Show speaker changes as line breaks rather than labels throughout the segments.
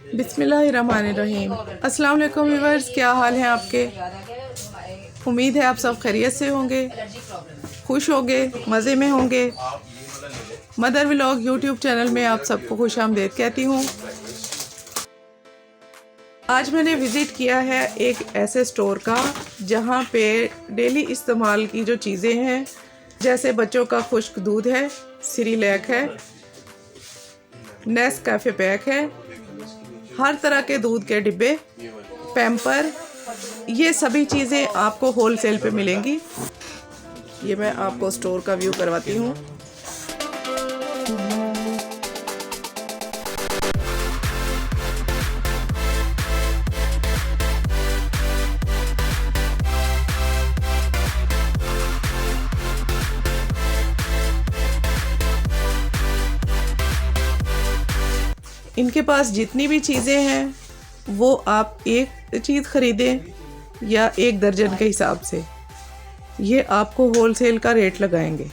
बिस्मिल्लाहिर्रहमानिर्रहीम। अस्सलाम वालेकुम व्यूअर्स, क्या हाल है आपके? उम्मीद है आप सब खैरियत से होंगे, खुश होंगे, मज़े में होंगे। मदर व्लॉग यूट्यूब चैनल में आप सबको खुश आमदीद कहती हूँ। आज मैंने विज़िट किया है एक ऐसे स्टोर का जहाँ पे डेली इस्तेमाल की जो चीज़ें हैं, जैसे बच्चों का खुश्क दूध है, सिरिलैक है, नेस्कैफ़े पैक है, हर तरह के दूध के डिब्बे, पैम्पर, ये सभी चीज़ें आपको होलसेल पे मिलेंगी। ये मैं आपको स्टोर का व्यू करवाती हूँ। इनके पास जितनी भी चीज़ें हैं वो आप एक चीज़ ख़रीदें या एक दर्जन के हिसाब से, ये आपको होलसेल का रेट लगाएंगे।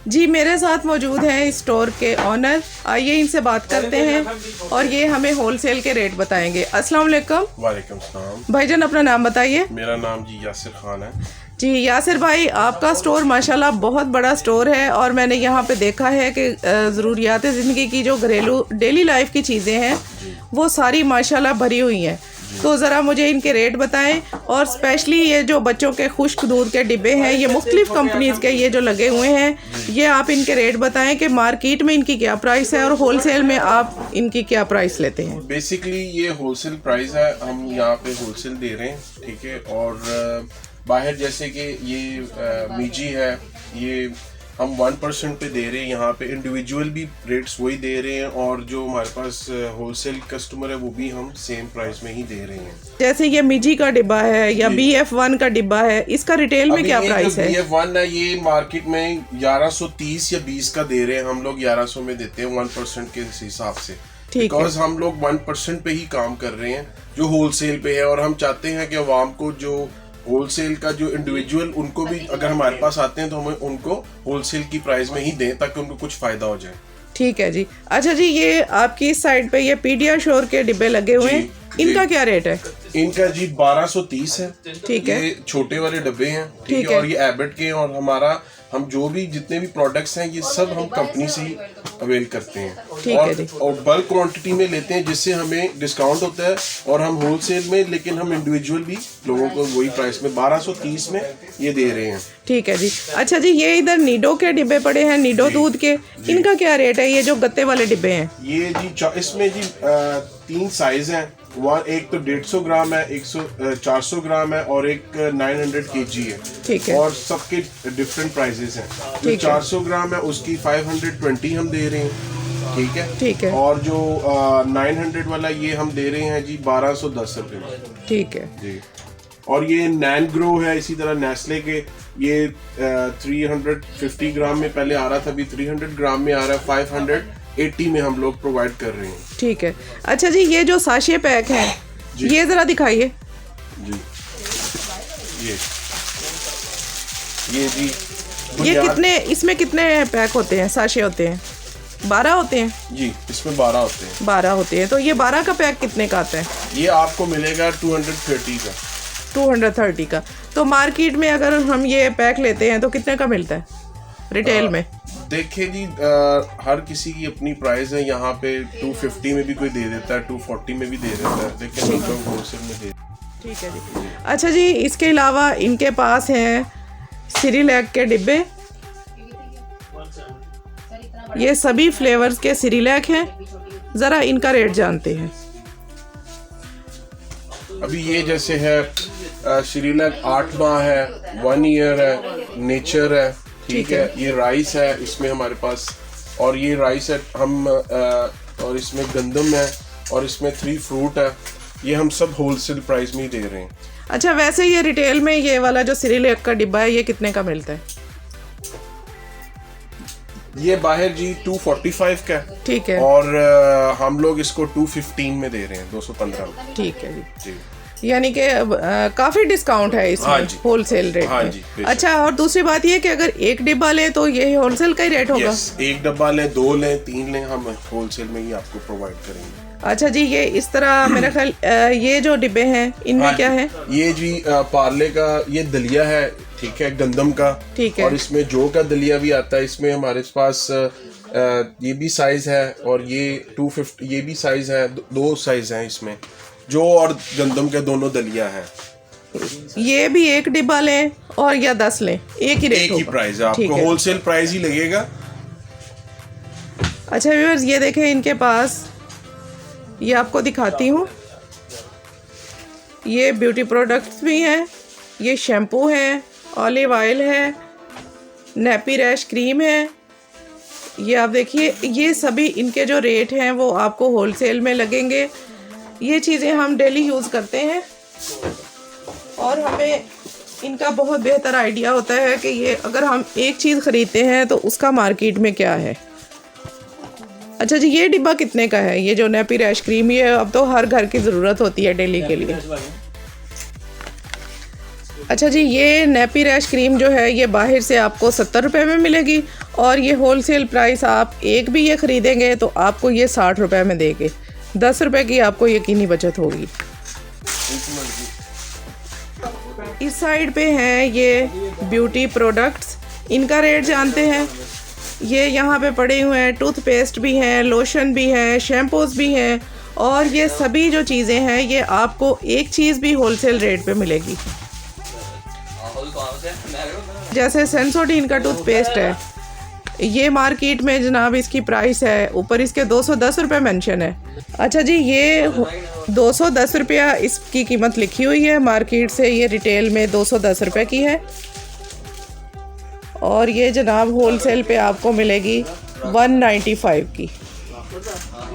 जी, मेरे साथ मौजूद हैं इस स्टोर के ऑनर, आइए इनसे बात करते हैं और ये हमें होलसेल के रेट बताएंगे। अस्सलाम वालेकुम।
वालेकुम सलाम।
भाईजान अपना नाम बताइए।
मेरा नाम जी यासिर खान है।
जी यासिर भाई, आपका स्टोर माशाल्लाह बहुत बड़ा स्टोर है और मैंने यहाँ पे देखा है कि ज़रूरियात ज़िंदगी की जो घरेलू डेली लाइफ की चीज़ें हैं वो सारी माशाल्लाह भरी हुई हैं। तो ज़रा मुझे इनके रेट बताएं, और स्पेशली ये जो बच्चों के खुश्क दूध के डिब्बे हैं, ये मुख्तलिफ कंपनीज़ के ये जो लगे हुए हैं, ये आप इनके रेट बताएं कि मार्केट में इनकी क्या प्राइस है और होलसेल में आप इनकी क्या प्राइस लेते हैं।
बेसिकली ये होलसेल प्राइस है, हम यहाँ पे होलसेल दे रहे हैं, ठीक है। और बाहर जैसे कि ये मीजी है, ये हम 1% पे दे रहे हैं। यहाँ पे इंडिविजुअल भी रेट्स वही दे रहे हैं, और जो हमारे पास होलसेल कस्टमर है वो भी हम सेम प्राइस में ही दे रहे हैं।
जैसे ये मिजी का डिब्बा है या BF1 का डिब्बा है, इसका रिटेल में क्या प्राइस है?
BF1 है, ये मार्केट में 1130 या 20 का दे रहे हैं, हम लोग 1100 में देते हैं 1% के हिसाब से। बिकॉज हम लोग 1% पे ही काम कर रहे हैं जो होलसेल पे है, और हम चाहते हैं कि अवाम को जो होलसेल का जो इंडिविजुअल, उनको भी अगर हमारे पास आते हैं तो हमें उनको होलसेल की प्राइस में ही दें ताकि उनको कुछ फायदा हो जाए। ठीक
है जी। अच्छा जी, ये आपकी इस साइड पे ये पीडियाश्योर के डिब्बे लगे हुए हैं, इनका क्या रेट है?
इनका जी 1230 है।
ठीक है,
ये छोटे वाले डब्बे हैं, ठीक है। और ये एबट के, और हमारा हम जो भी जितने भी प्रोडक्ट्स हैं ये सब हम कंपनी से ही अवेल करते हैं,
ठीक है जी।
और बल्क क्वांटिटी में लेते हैं, जिससे हमें डिस्काउंट होता है, और हम होलसेल में, लेकिन हम इंडिविजुअल भी लोगों को वही प्राइस में 1230 में ये दे रहे हैं। ठीक
है जी। अच्छा जी, ये इधर नीडो के डिब्बे पड़े हैं, नीडो दूध के, इनका क्या रेट है? ये जो गत्ते वाले डिब्बे हैं,
ये जी इसमें जी 3 साइज हैं। एक तो 150 ग्राम है, 400 ग्राम है, और एक 900 kg है।
ठीक है।
और सबके डिफरेंट प्राइसेस हैं। जो 400 ग्राम है उसकी 520 हम दे रहे हैं, ठीक है।
ठीक है।
और जो 900 वाला ये हम दे रहे हैं जी 1210 रुपये में। ठीक है जी। और ये नैन ग्रो है, इसी तरह नेस्ले के, ये 350 ग्राम में पहले आ रहा था, अभी 300 ग्राम में आ रहा है, 580 में हम लोग प्रोवाइड कर रहे हैं। ठीक है।
अच्छा जी, ये जो साशे पैक है ये जरा दिखाइए
जी। ये जी,
ये कितने, इसमें कितने पैक होते हैं, साशे होते हैं? 12 होते हैं
जी, इसमें 12 होते हैं।
12 होते हैं। तो ये 12 का पैक कितने का आता है?
ये आपको मिलेगा 230 का।
230 का। तो मार्केट में अगर हम ये पैक लेते हैं तो कितने का मिलता है रिटेल में?
देखिए जी, हर किसी की अपनी प्राइस है। यहाँ पे 250 में भी कोई दे देता है, 240 में भी दे देता है, लेकिन हम लोग होलसेल में दे।
ठीक है जी। अच्छा जी, इसके अलावा इनके पास हैं सिरिलैक के डिब्बे, ये सभी फ्लेवर्स के सिरिलैक हैं। ज़रा इनका रेट जानते हैं।
अभी ये जैसे है सिरिलैक 8 माह है, 1 ईयर है, नेचर है, ठीक है। ये राइस है इसमें हमारे पास, और ये राइस है हम और इसमें गंदम है, और इसमें 3 फ्रूट है। ये हम सब होलसेल प्राइस में ही दे रहे हैं।
अच्छा, वैसे ये रिटेल में ये वाला जो सिरिलैक का डिब्बा है ये कितने का मिलता है?
ये बाहर जी 245 का,
ठीक है।
और हम लोग इसको 215 में दे रहे हैं, 215 में।
ठीक है जी। यानी कि काफ़ी डिस्काउंट है
हाँ
इसमें
जी।
होलसेल रेट
हाँ
में।
जी, बेशक।
अच्छा, और दूसरी बात ये कि अगर एक डिब्बा लें तो ये होलसेल का ही रेट होगा।
यस, एक डब्बा लें, 2 लें, 3 लें, हम होलसेल में ही आपको प्रोवाइड करेंगे।
अच्छा जी, ये इस तरह मेरा ख्याल ये जो डिब्बे हैं इनमें
हाँ
क्या
जी,
है?
ये जी पार्ले का ये दलिया है, ठीक है, गंदम का।
ठीक है।
और इसमें जो का दलिया भी आता है। इसमें हमारे पास ये भी साइज है और ये 250 ये भी साइज है। दो साइज हैं इसमें, जो और गंदम के दोनों दलिया हैं।
ये भी एक डिब्बा लें और या 10 लें, एक ही रेट
एक ही
होगा।
प्राइस है,
ठीक
आपको
है।
होलसेल प्राइस ही लगेगा।
अच्छा व्यूअर्स, ये देखें इनके पास, ये आपको दिखाती हूँ, ये ब्यूटी प्रोडक्ट्स भी हैं, ये शैम्पू है, ऑलिव ऑयल है, नैपी रैश क्रीम है। ये आप देखिए, ये सभी इनके जो रेट हैं वो आपको होलसेल में लगेंगे। ये चीज़ें हम डेली यूज़ करते हैं और हमें इनका बहुत बेहतर आइडिया होता है कि ये अगर हम एक चीज़ ख़रीदते हैं तो उसका मार्केट में क्या है। अच्छा जी, ये डिब्बा कितने का है? ये जो नैपी रैश क्रीम, ये अब तो हर घर की ज़रूरत होती है डेली के लिए। अच्छा जी, ये नैपी रैश क्रीम जो है ये बाहर से आपको 70 रुपये में मिलेगी और ये होलसेल प्राइस, आप एक भी ये ख़रीदेंगे तो आपको ये 60 रुपये में देंगे। 10 रुपये की आपको यकीनी बचत होगी। इस साइड पे हैं ये ब्यूटी प्रोडक्ट्स, इनका रेट जानते हैं। ये यहाँ पे पड़े हुए हैं, टूथपेस्ट भी हैं, लोशन भी हैं, शैम्पूज भी हैं और ये सभी जो चीज़ें हैं ये आपको एक चीज़ भी होलसेल रेट पे मिलेगी। जैसे सेंसोडीन का टूथपेस्ट है, ये मार्केट में जनाब इसकी प्राइस है, ऊपर इसके 210 रुपये मेंशन है। अच्छा जी, ये 210 रुपया इसकी कीमत लिखी हुई है, मार्केट से ये रिटेल में 210 रुपये की है और ये जनाब होलसेल पे आपको मिलेगी 195 की।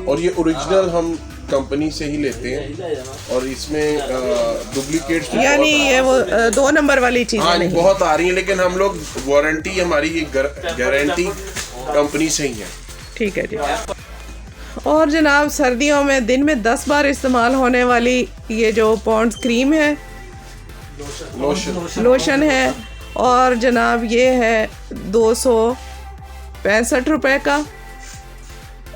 और ये ओरिजिनल हम कंपनी से ही लेते हैं और इसमें डुप्लीकेट
यानी ये वो 2 नंबर वाली चीज़ें
हाँ
नहीं।
बहुत आ रही है, लेकिन हम लोग वारंटी हमारी गारंटी कंपनी से ही है।
ठीक है जी। और जनाब सर्दियों में दिन में 10 बार इस्तेमाल होने वाली ये जो पॉन्ड्स क्रीम है, लोशन है और जनाब ये है 265 रुपये का।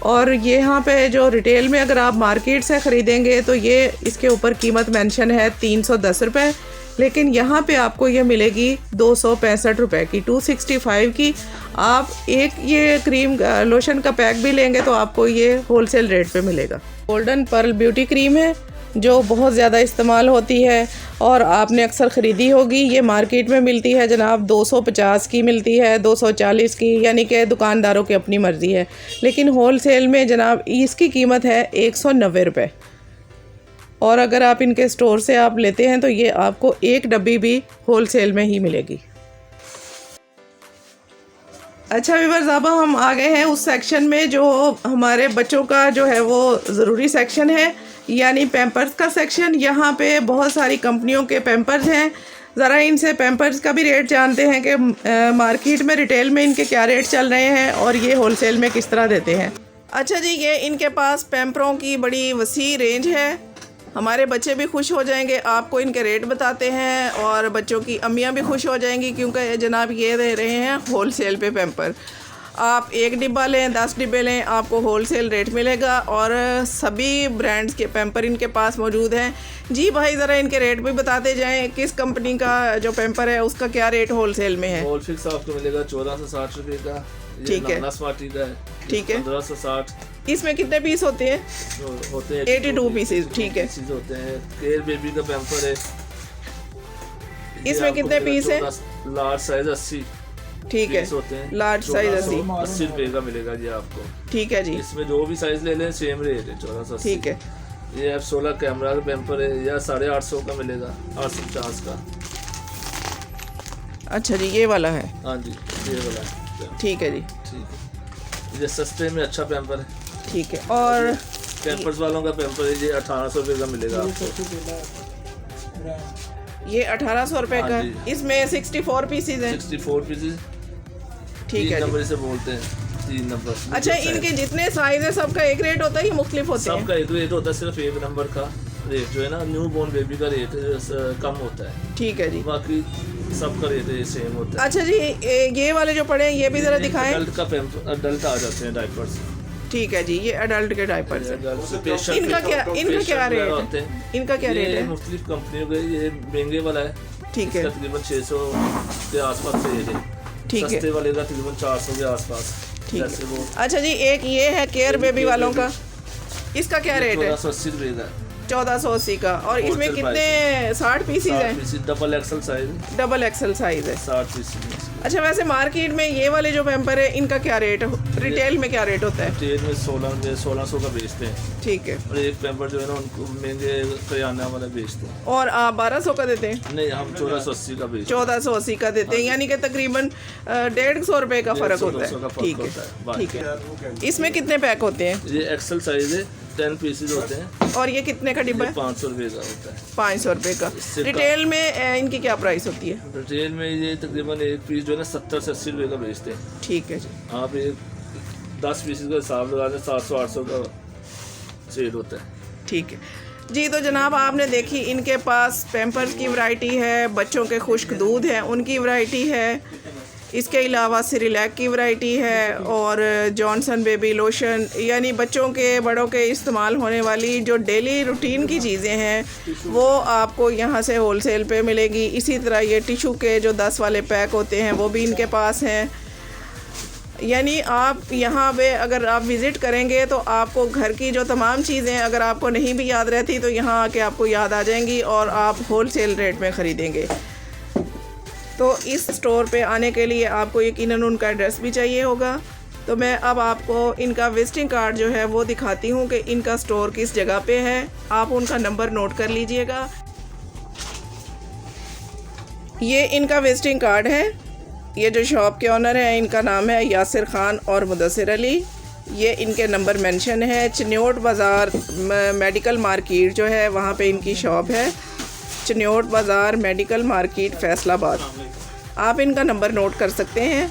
और ये यहाँ पे जो रिटेल में अगर आप मार्केट से ख़रीदेंगे तो ये इसके ऊपर कीमत मेंशन है 310 रुपये, लेकिन यहाँ पे आपको ये मिलेगी 265 रुपये की, 265 की। आप एक ये क्रीम लोशन का पैक भी लेंगे तो आपको ये होलसेल रेट पे मिलेगा। गोल्डन पर्ल ब्यूटी क्रीम है जो बहुत ज़्यादा इस्तेमाल होती है और आपने अक्सर ख़रीदी होगी। ये मार्केट में मिलती है जनाब 250 की मिलती है, 240 की, यानी कि दुकानदारों की अपनी मर्ज़ी है, लेकिन होलसेल में जनाब इसकी कीमत है 190 रुपये। और अगर आप इनके स्टोर से आप लेते हैं तो ये आपको एक डब्बी भी होलसेल में ही मिलेगी। अच्छा व्यूअर्स, अब हम आ गए हैं उस सेक्शन में जो हमारे बच्चों का जो है वो ज़रूरी सेक्शन है, यानी पैम्पर्स का सेक्शन। यहाँ पे बहुत सारी कंपनियों के पैम्पर्स हैं। ज़रा इनसे पैम्पर्स का भी रेट जानते हैं कि मार्केट में रिटेल में इनके क्या रेट चल रहे हैं और ये होलसेल में किस तरह देते हैं। अच्छा जी, ये इनके पास पैम्परों की बड़ी वसी रेंज है। हमारे बच्चे भी खुश हो जाएंगे, आपको इनके रेट बताते हैं और बच्चों की अम्मियाँ भी खुश हो जाएंगी क्योंकि जनाब ये दे रहे हैं होलसेल पे पैम्पर। आप एक डिब्बा लें, 10 डिब्बे लें, आपको होलसेल रेट मिलेगा और सभी ब्रांड्स के पैम्पर इनके पास मौजूद हैं। जी भाई, ज़रा इनके रेट भी बताते जाएं, किस कंपनी का जो पैम्पर है उसका क्या रेट होलसेल में है?
होलसेल आपको मिलेगा 1460 रुपये का।
ठीक है,
स्मार्टी का है,
ठीक है।
1560।
इसमें कितने पीस होते हैं?
होते हैं
82 पीसेज। ठीक है,
पीसेज होते हैं। केयर बेबी का पैम्पर है,
इसमें कितने पीस है?
लार्ज साइज 80
ठीक है,
होते हैं।
लार्ज साइज
80 रुपये का मिलेगा जी आपको।
ठीक है जी,
इसमें जो भी साइज ले लें सेम रेट है 1480।
ठीक है।
ये F16 कैमरा का पैम्पर है, या 850 का मिलेगा, 850 का।
अच्छा जी, ये वाला है।
हाँ जी, ये वाला है।
ठीक है जी,
ठीक है। ये सस्ते में अच्छा पैम्पर है।
ठीक है। और
कैंपर्स वालों का पैम्पर है, ये 1800 रुपये का मिलेगा आपको।
ये 1800 रुपये का।
हाँ जी।
इसमें 64 पीसेज हैं।
64 पीसेज।
ठीक है
नंबर
जी।
से बोलते हैं, 3 नंबर।
अच्छा, इनके जितने साइज है सबका एक रेट होता है या मुख्तलिफ होते हैं?
सबका एक रेट होता है, सिर्फ एक नंबर का रेट जो है ना न्यू बॉर्न बेबी का रेट कम होता है,
ठीक है जी।
बाकी सबका रेट सेम होता है।
अच्छा जी, ये वाले जो पड़े हैं ये भी ज़रा दिखाएं।
अडल्ट आ जाते हैं डायपर्स,
ठीक है जी, ये अडल्ट के डायपर्स हैं। इनका क्या रेट है? इनका क्या रेट है?
मुख्तलिफ कंपनियों के, ये महंगे वाला है,
ठीक है,
तकरीबन 600 के आसपास रेट है,
ठीक है,
सस्ते वाले का तकरीबन 400 के आसपास,
ठीक
जैसे
है।
वो।
अच्छा जी, एक ये है केयर बेबी वालों का, इसका क्या रेट है?
1480 रुपये का,
1480 का। और इसमें कितने 60 पीसीज हैं?
Double XL size,
double XL size है,
60 पीसीज।
अच्छा, वैसे मार्केट में ये वाले जो पैम्पर है इनका क्या रेट, रिटेल में क्या रेट होता है?
रिटेल में 1600 का बेचते हैं,
ठीक है।
और एक पैम्पर जो है ना उनको महंगे करियाना वाला बेचते हैं।
और आप 1200 का देते हैं?
नहीं, हम 1480 का बेचते हैं।
1480 का देते हैं, यानी कि तकरीबन 150 रुपये का फ़र्क होता है, ठीक है, ठीक है। इसमें कितने पैक होते हैं?
ये एक्सल साइज है, 10 पीसेज होते हैं।
और ये कितने का डिब्बा है?
500 रुपये का होता है।
500 रुपये का। रिटेल में इनकी क्या प्राइस होती है?
रिटेल में ये तकरीबन एक पीस जो है ना 70 से 80 रुपये का बेचते हैं।
ठीक है जी।
आप एक 10 पीसेज का हिसाब लगा दें, 700-800 का सेल होता है।
ठीक है जी। तो जनाब आपने देखी, इनके पास पैम्पर्स की वैरायटी है, बच्चों के खुश्क दूध हैं उनकी वैरायटी है, इसके अलावा सिरिलैक की वैरायटी है, और जॉनसन बेबी लोशन, यानी बच्चों के बड़ों के इस्तेमाल होने वाली जो डेली रूटीन की चीज़ें हैं वो आपको यहाँ से होलसेल पे मिलेगी। इसी तरह ये टिशू के जो 10 वाले पैक होते हैं वो भी इनके पास हैं। यानी आप यहाँ पे अगर आप विज़िट करेंगे तो आपको घर की जो तमाम चीज़ें अगर आपको नहीं भी याद रहती तो यहाँ आके आपको याद आ जाएंगी और आप होलसेल रेट में ख़रीदेंगे। तो इस स्टोर पे आने के लिए आपको यकीनन उनका एड्रेस भी चाहिए होगा। तो मैं अब आपको इनका विजिटिंग कार्ड जो है वो दिखाती हूँ कि इनका स्टोर किस जगह पे है। आप उनका नंबर नोट कर लीजिएगा। ये इनका विजिटिंग कार्ड है। ये जो शॉप के ऑनर हैं इनका नाम है यासिर ख़ान और मुदस्सिर अली। ये इनके नंबर मेंशन है। चिन्योट बाज़ार मेडिकल मार्केट जो है वहाँ पे इनकी शॉप है, चिन्योट बाज़ार मेडिकल मार्केट फैसलाबाद। आप इनका नंबर नोट कर सकते हैं।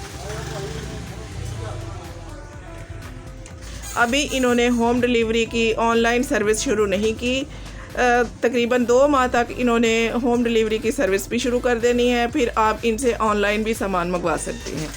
अभी इन्होंने होम डिलीवरी की ऑनलाइन सर्विस शुरू नहीं की। तकरीबन 2 माह तक इन्होंने होम डिलीवरी की सर्विस भी शुरू कर देनी है, फिर आप इनसे ऑनलाइन भी सामान मंगवा सकते हैं।